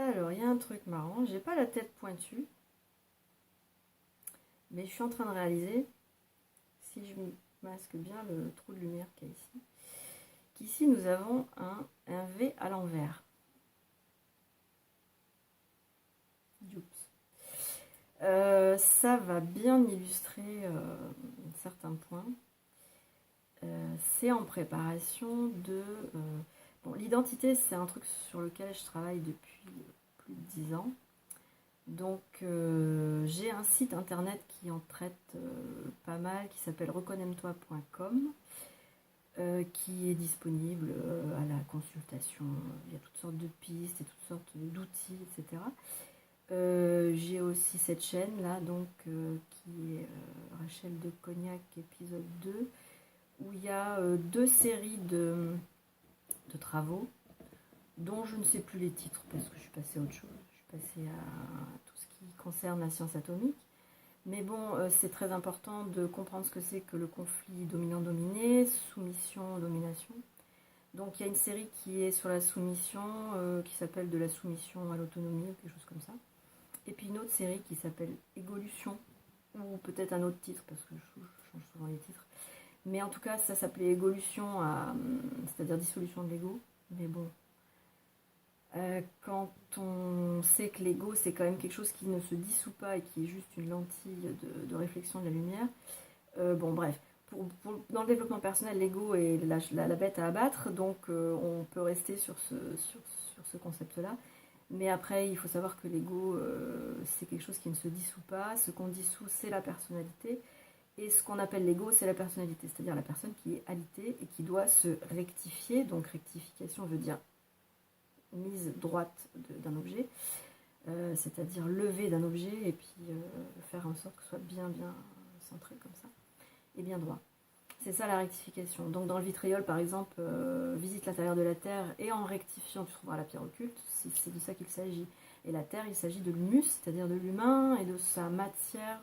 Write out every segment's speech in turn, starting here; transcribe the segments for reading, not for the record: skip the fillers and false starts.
Alors, il y a un truc marrant. J'ai pas la tête pointue. Mais je suis en train de réaliser, si je masque bien le trou de lumière qu'il y a ici, qu'ici nous avons un V à l'envers. Oups. Ça va bien illustrer certains points. C'est en préparation de... bon, l'identité, c'est un truc sur lequel je travaille depuis plus de 10 ans. Donc, j'ai un site internet qui en traite pas mal, qui s'appelle reconnaime-toi.com, qui est disponible à la consultation. Il y a toutes sortes de pistes et toutes sortes d'outils, etc. J'ai aussi cette chaîne là, donc, qui est Rachel de Cognac, épisode 2, où il y a 2 séries de travaux, dont je ne sais plus les titres parce que je suis passée à autre chose. Je suis passée à tout ce qui concerne la science atomique. Mais bon, c'est très important de comprendre ce que c'est que le conflit dominant-dominé, soumission-domination. Donc il y a une série qui est sur la soumission, qui s'appelle De la soumission à l'autonomie, ou quelque chose comme ça. Et puis une autre série qui s'appelle Égolution, ou peut-être un autre titre, parce que je change souvent les titres. Mais en tout cas, ça s'appelait Égolution, c'est-à-dire dissolution de l'ego. Mais bon, quand on sait que l'ego, c'est quand même quelque chose qui ne se dissout pas et qui est juste une lentille de réflexion de la lumière. Bon, bref. Dans le développement personnel, l'ego est la bête à abattre, donc on peut rester sur ce concept-là. Mais après, il faut savoir que l'ego, c'est quelque chose qui ne se dissout pas. Ce qu'on dissout, c'est la personnalité. Et ce qu'on appelle l'ego, c'est la personnalité, c'est-à-dire la personne qui est alitée et qui doit se rectifier. Donc rectification veut dire mise droite d'un objet, c'est-à-dire lever d'un objet et puis faire en sorte que ce soit bien centré comme ça et bien droit. C'est ça la rectification. Donc dans le vitriol par exemple, visite l'intérieur de la Terre et en rectifiant tu trouveras la pierre occulte, c'est de ça qu'il s'agit. Et la Terre, il s'agit de l'humus, c'est-à-dire de l'humain et de sa matière,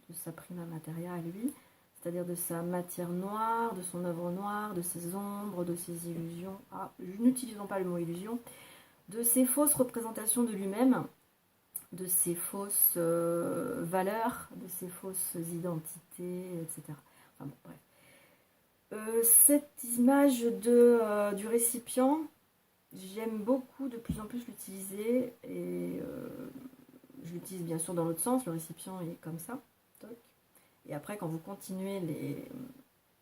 de sa prima materia à lui, c'est-à-dire de sa matière noire, de son œuvre noire, de ses ombres, de ses illusions. Ah, n'utilisons pas le mot illusion. De ses fausses représentations de lui-même, de ses fausses valeurs, de ses fausses identités, etc. Enfin bon, bref. Cette image du récipient, j'aime beaucoup de plus en plus l'utiliser et je l'utilise bien sûr dans l'autre sens, le récipient est comme ça. Toc. Et après, quand vous continuez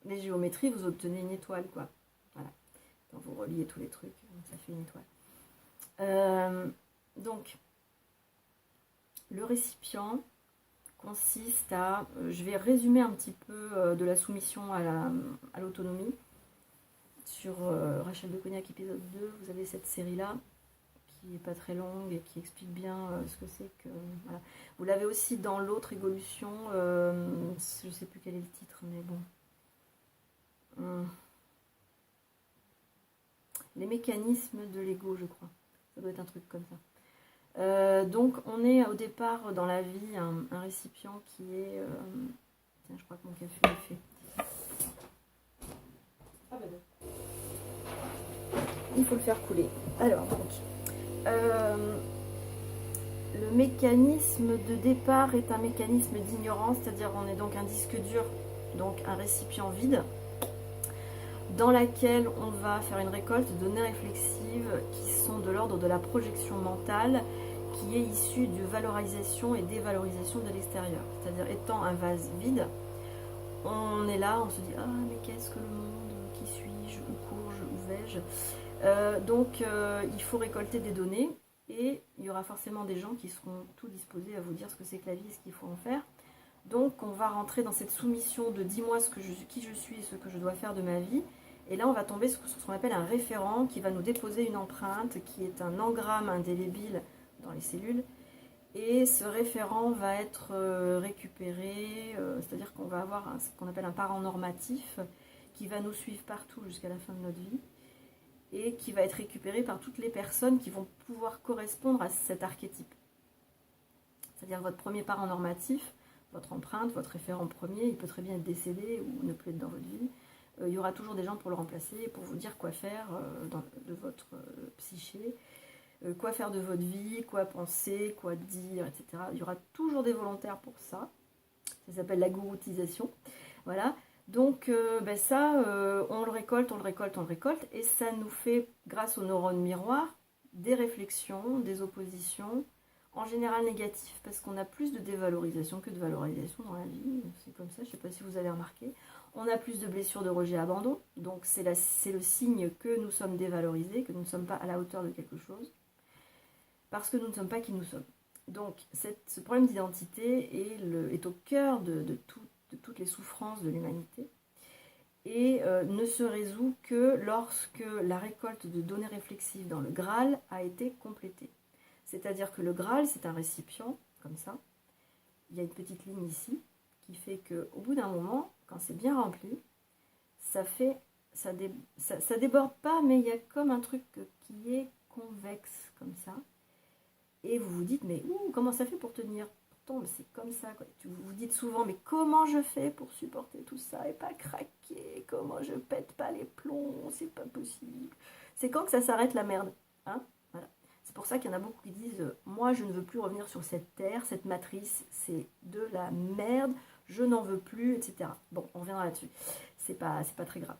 les géométries, vous obtenez une étoile, quoi. Voilà. Quand vous reliez tous les trucs, ça fait une étoile. Donc, le récipient consiste à... je vais résumer un petit peu de la soumission à l'autonomie. Sur Rachel de Cognac, épisode 2, vous avez cette série-là, qui n'est pas très longue et qui explique bien ce que c'est que... Voilà. Vous l'avez aussi dans l'autre Égolution, je ne sais plus quel est le titre, mais bon. Les mécanismes de l'ego, je crois. Ça doit être un truc comme ça. Donc, on est au départ dans la vie un récipient qui est... tiens, je crois que mon café est fait. Ah bah non. Il faut le faire couler. Alors, donc... le mécanisme de départ est un mécanisme d'ignorance, c'est-à-dire on est donc un disque dur, donc un récipient vide, dans laquelle on va faire une récolte de données réflexives qui sont de l'ordre de la projection mentale, qui est issue de valorisation et dévalorisation de l'extérieur. C'est-à-dire étant un vase vide, on est là, on se dit « Ah, mais qu'est-ce que le monde? Qui suis-je? Où cours-je? Où vais-je » Donc il faut récolter des données. Et il y aura forcément des gens qui seront tout disposés à vous dire ce que c'est que la vie et ce qu'il faut en faire. Donc on va rentrer dans cette soumission de dis-moi qui je suis et ce que je dois faire de ma vie. Et là on va tomber sur ce qu'on appelle un référent qui va nous déposer une empreinte qui est un engramme indélébile dans les cellules. Et ce référent va être récupéré, c'est-à-dire qu'on va avoir ce qu'on appelle un parent normatif qui va nous suivre partout jusqu'à la fin de notre vie. Et qui va être récupéré par toutes les personnes qui vont pouvoir correspondre à cet archétype. C'est-à-dire votre premier parent normatif, votre empreinte, votre référent premier, il peut très bien être décédé ou ne plus être dans votre vie. Il y aura toujours des gens pour le remplacer, pour vous dire quoi faire de votre psyché. quoi faire de votre vie, quoi penser, quoi dire, etc. Il y aura toujours des volontaires pour ça. Ça s'appelle la gouroutisation. Voilà. Donc ça, on le récolte, on le récolte, on le récolte, et ça nous fait, grâce aux neurones miroirs, des réflexions, des oppositions, en général négatives, parce qu'on a plus de dévalorisation que de valorisation dans la vie. C'est comme ça, je ne sais pas si vous avez remarqué. On a plus de blessures, de rejet, abandon, donc c'est le signe que nous sommes dévalorisés, que nous ne sommes pas à la hauteur de quelque chose, parce que nous ne sommes pas qui nous sommes. Donc ce problème d'identité est au cœur de toutes les souffrances de l'humanité, et ne se résout que lorsque la récolte de données réflexives dans le Graal a été complétée. C'est-à-dire que le Graal, c'est un récipient, comme ça. Il y a une petite ligne ici, qui fait qu'au bout d'un moment, quand c'est bien rempli, ça déborde pas, mais il y a comme un truc qui est convexe, comme ça. Et vous vous dites, mais comment ça fait pour tenir? Pourtant, c'est comme ça, quoi. Vous vous dites souvent, mais comment je fais pour supporter tout ça et pas craquer? Comment je pète pas les plombs? C'est pas possible. C'est quand que ça s'arrête la merde, hein? Voilà. C'est pour ça qu'il y en a beaucoup qui disent, moi je ne veux plus revenir sur cette terre, cette matrice, c'est de la merde, je n'en veux plus, etc. Bon, on reviendra là-dessus. C'est pas très grave.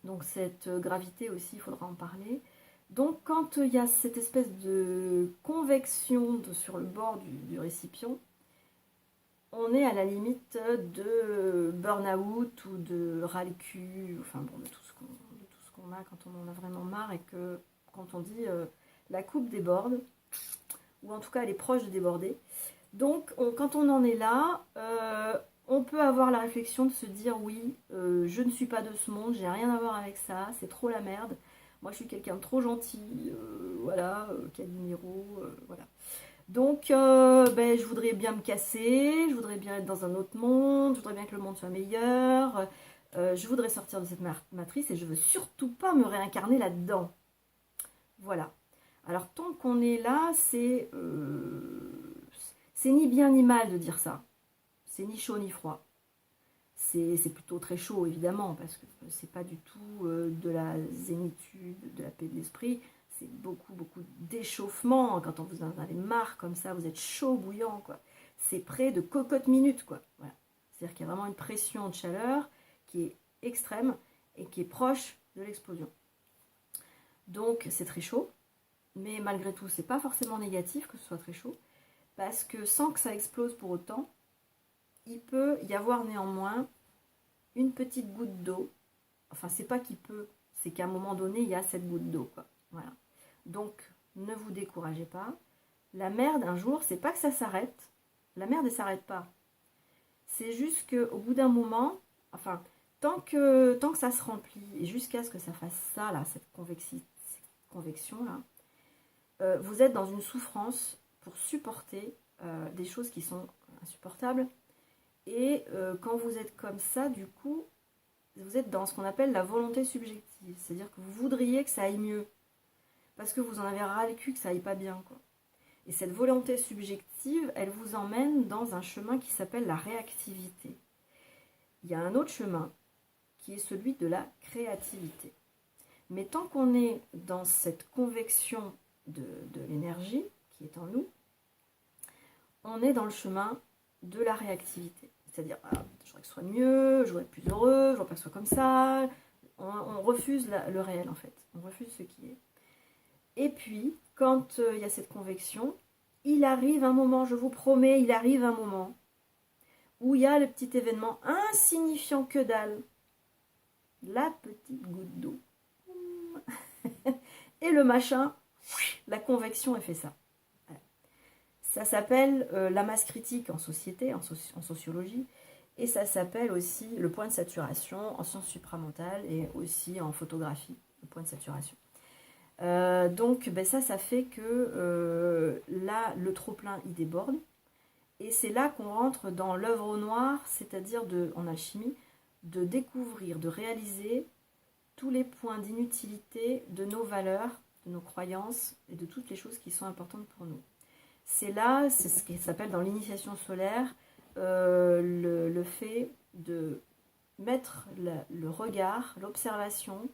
Donc cette gravité aussi, il faudra en parler. Donc quand il y a cette espèce de convection sur le bord du récipient, on est à la limite de burn-out ou de ras le cul, enfin bon, de tout ce qu'on a quand on en a vraiment marre, et que quand on dit la coupe déborde, ou en tout cas elle est proche de déborder. Donc quand on en est là, on peut avoir la réflexion de se dire oui, je ne suis pas de ce monde, j'ai rien à voir avec ça, c'est trop la merde. Moi, je suis quelqu'un de trop gentil, voilà, Calimero, voilà. Donc, je voudrais bien me casser, je voudrais bien être dans un autre monde, je voudrais bien que le monde soit meilleur, je voudrais sortir de cette matrice et je veux surtout pas me réincarner là-dedans. Voilà. Alors, tant qu'on est là, c'est ni bien ni mal de dire ça. C'est ni chaud ni froid. C'est plutôt très chaud, évidemment, parce que c'est pas du tout de la zénitude, de la paix de l'esprit. C'est beaucoup d'échauffement. Quand on vous en avez marre comme ça, vous êtes chaud, bouillant, quoi. C'est près de cocotte minute, quoi. Voilà. C'est-à-dire qu'il y a vraiment une pression de chaleur qui est extrême et qui est proche de l'explosion. Donc, c'est très chaud. Mais malgré tout, c'est pas forcément négatif que ce soit très chaud, parce que sans que ça explose pour autant, il peut y avoir néanmoins une petite goutte d'eau. Enfin, c'est pas qu'il peut, c'est qu'à un moment donné, il y a cette goutte d'eau, quoi. Voilà. Donc, ne vous découragez pas. La merde, un jour, c'est pas que ça s'arrête. La merde, elle s'arrête pas. C'est juste qu'au bout d'un moment, enfin, tant que ça se remplit, et jusqu'à ce que ça fasse ça, là, cette convection, là, vous êtes dans une souffrance pour supporter des choses qui sont insupportables. Et quand vous êtes comme ça, du coup, vous êtes dans ce qu'on appelle la volonté subjective. C'est-à-dire que vous voudriez que ça aille mieux. Parce que vous en avez ras le cul que ça aille pas bien, quoi. Et cette volonté subjective, elle vous emmène dans un chemin qui s'appelle la réactivité. Il y a un autre chemin qui est celui de la créativité. Mais tant qu'on est dans cette convection de l'énergie qui est en nous, on est dans le chemin de la réactivité. C'est-à-dire, je voudrais que ce soit mieux, je voudrais être plus heureux, je voudrais pas que ce soit comme ça. On refuse le réel, en fait. On refuse ce qui est. Et puis, quand il y a cette convection, il arrive un moment, je vous promets, il arrive un moment où il y a le petit événement insignifiant que dalle. La petite goutte d'eau. Et le machin, la convection, elle fait ça. Ça s'appelle la masse critique en société, en sociologie, et ça s'appelle aussi le point de saturation en sciences supramentales et aussi en photographie, le point de saturation. Donc ça fait que là, le trop-plein, il déborde, et c'est là qu'on rentre dans l'œuvre au noir, c'est-à-dire en alchimie, de découvrir, de réaliser tous les points d'inutilité de nos valeurs, de nos croyances et de toutes les choses qui sont importantes pour nous. C'est là, c'est ce qui s'appelle dans l'initiation solaire, le fait de mettre le regard, l'observation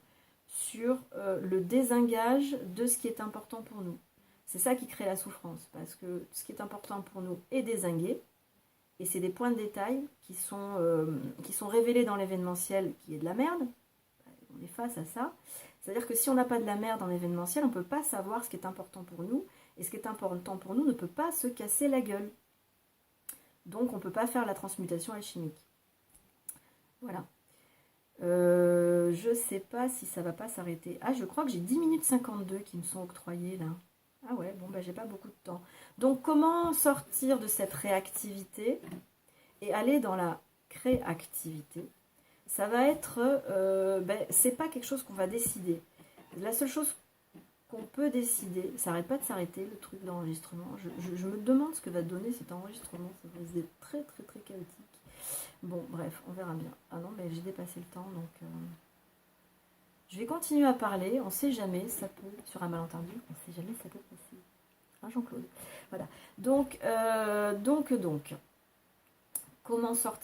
sur le désengage de ce qui est important pour nous. C'est ça qui crée la souffrance, parce que ce qui est important pour nous est dézingué, et c'est des points de détail qui sont révélés dans l'événementiel qui est de la merde. On est face à ça. C'est-à-dire que si on n'a pas de la merde dans l'événementiel, on ne peut pas savoir ce qui est important pour nous, et ce qui est important pour nous ne peut pas se casser la gueule. Donc on ne peut pas faire la transmutation alchimique. Voilà. Je ne sais pas si ça ne va pas s'arrêter. Ah, je crois que j'ai 10 minutes 52 qui me sont octroyées là. Ah ouais, bon, bah j'ai pas beaucoup de temps. Donc comment sortir de cette réactivité et aller dans la créativité? Ça va être, c'est pas quelque chose qu'on va décider. La seule chose qu'on peut décider, ça n'arrête pas de s'arrêter le truc d'enregistrement. Je me demande ce que va donner cet enregistrement. Ça va être très très très chaotique. Bon, bref, on verra bien. Ah non, mais j'ai dépassé le temps, donc je vais continuer à parler. On sait jamais, ça peut, sur un malentendu, on sait jamais, ça peut passer. Hein, Jean-Claude. Voilà. Donc, comment sortir